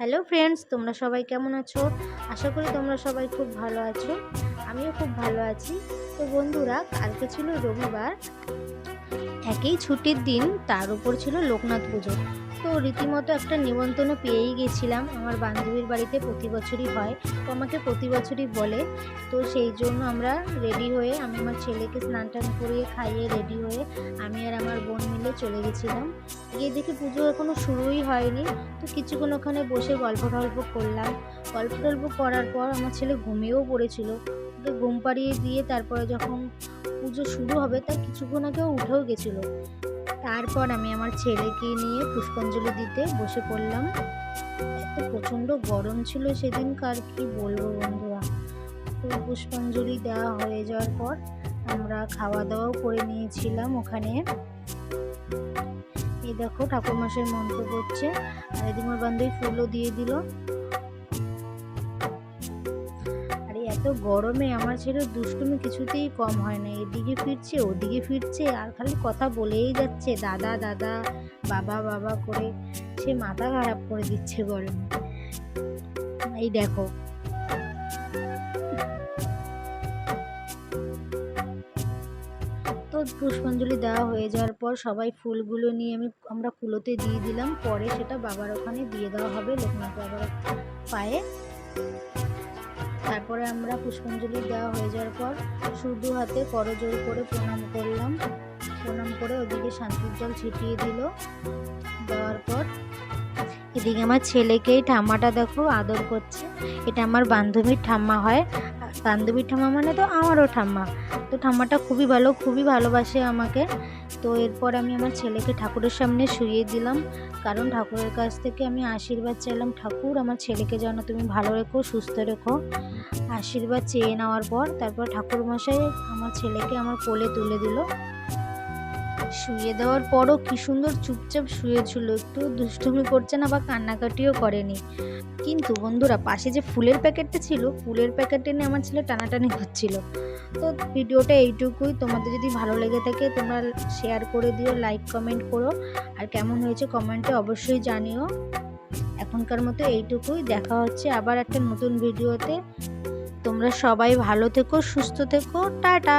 Hello friends, তোমরা সবাই কেমন আছো? আশা করি তোমরা সবাই খুব ভালো আছো। আমিও খুব ভালো আছি। তো বন্ধুরা, কালকে ছিল রবিবার, একই ছুটির দিন, তার উপর ছিল লোকনাথ পুজো। তো রীতিমতো একটা নিমন্ত্রণ পেয়েই গেছিলাম। আমার বান্ধবীর বাড়িতে প্রতি বছরই হয়, তো আমাকে প্রতি বছরই বলে। তো সেই জন্য আমরা রেডি হয়ে, আমি আমার ছেলেকে স্নান টান করিয়ে খাইয়ে রেডি হয়ে আমি আর আমার বোন মিলে চলে গেছিলাম। গিয়ে দেখি পুজো এখনও শুরুই হয়নি। তো কিছুক্ষণ ওখানে বসে গল্প টল্প করলাম। গল্প টল্প করার পর আমার ছেলে ঘুমিয়েও পড়েছিল। ওকে ঘুম পাড়িয়ে দিয়ে তারপরে যখন পুজো শুরু হবে তার কিছুক্ষণ আগেও উঠেও গেছিলো। তারপর আমি আমার ছেলেকে নিয়ে পুষ্পাঞ্জলি দিতে বসে পড়লাম। এত প্রচণ্ড গরম ছিল সেদিনকার, কি বলবো বন্ধুরা। তো পুষ্পাঞ্জলি দেওয়া হয়ে যাওয়ার পর আমরা খাওয়া দাওয়াও করে নিয়েছিলাম ওখানে। এই দেখো ঠাকুরমশাই মন্ত্র করছে, আর এদিকে আমার বান্ধবী ফুলও দিয়ে দিল। এত গরমে আমার ছেলে দুষ্টুমি কিছুতেই কম হয় না, এদিকে ফিরছে ওদিকে ফিরছে আর খালি কথা বলেই যাচ্ছে দাদা দাদা, বাবা বাবা করে। সে মাথা খারাপ করে দিচ্ছে গরমে। এই দেখো, তো পুষ্পাঞ্জলি দেওয়া হয়ে যাওয়ার পর সবাই ফুলগুলো নিয়ে আমরা কুলোতে দিয়ে দিলাম। পরে সেটা বাবার ওখানে দিয়ে দেওয়া হবে, লোকনাথ বাবার পায়ে। তারপরে আমরা পুষ্পাঞ্জলি দেওয়া হয়ে যাওয়ার পর শুধু হাতে করজোড় করে প্রণাম করলাম। প্রণাম করে ওদিকে শান্তির জল ছিটিয়ে দিল। দেওয়ার পর এদিকে আমার ছেলেকেই ঠাম্মাটা দেখো আদর করছে। এটা আমার বান্ধবীর ঠাম্মা হয়। বান্ধবীর ঠাম্মা মানে তো আমারও ঠাম্মা। তো ঠাম্মাটা খুবই ভালো, খুবই ভালোবাসে আমাকে। তো এরপর আমি আমার ছেলেকে ঠাকুরের সামনে শুইয়ে দিলাম, কারণ ঠাকুরের কাছ থেকে আমি আশীর্বাদ চাইলাম, ঠাকুর আমার ছেলেকে যেন তুমি ভালো রেখো, সুস্থ রেখো। আশীর্বাদ চেয়ে নেওয়ার পর তারপর ঠাকুরমশাই আমার ছেলেকে আমার কোলে তুলে দিল। শুয়ে দেওয়ার পরও কি সুন্দর চুপচাপ শুয়েছিল, একটু দুষ্টুমি করছে না বা কান্নাকাটিও করেনি। কিন্তু বন্ধুরা, পাশে যে ফুলের প্যাকেটটা ছিল, ফুলের প্যাকেটটা নিয়ে আমার ছেলে টানাটানি করছিল। তো ভিডিওটা এইটুকুই। তোমাদের যদি ভালো লেগে থাকে তোমরা শেয়ার করে দিও, লাইক কমেন্ট করো, আর কেমন হয়েছে কমেন্টে অবশ্যই জানিও। এখনকার মতো এইটুকুই, দেখা হচ্ছে আবার একটা নতুন ভিডিওতে। তোমরা সবাই ভালো থেকো, সুস্থ থেকো, টাটা।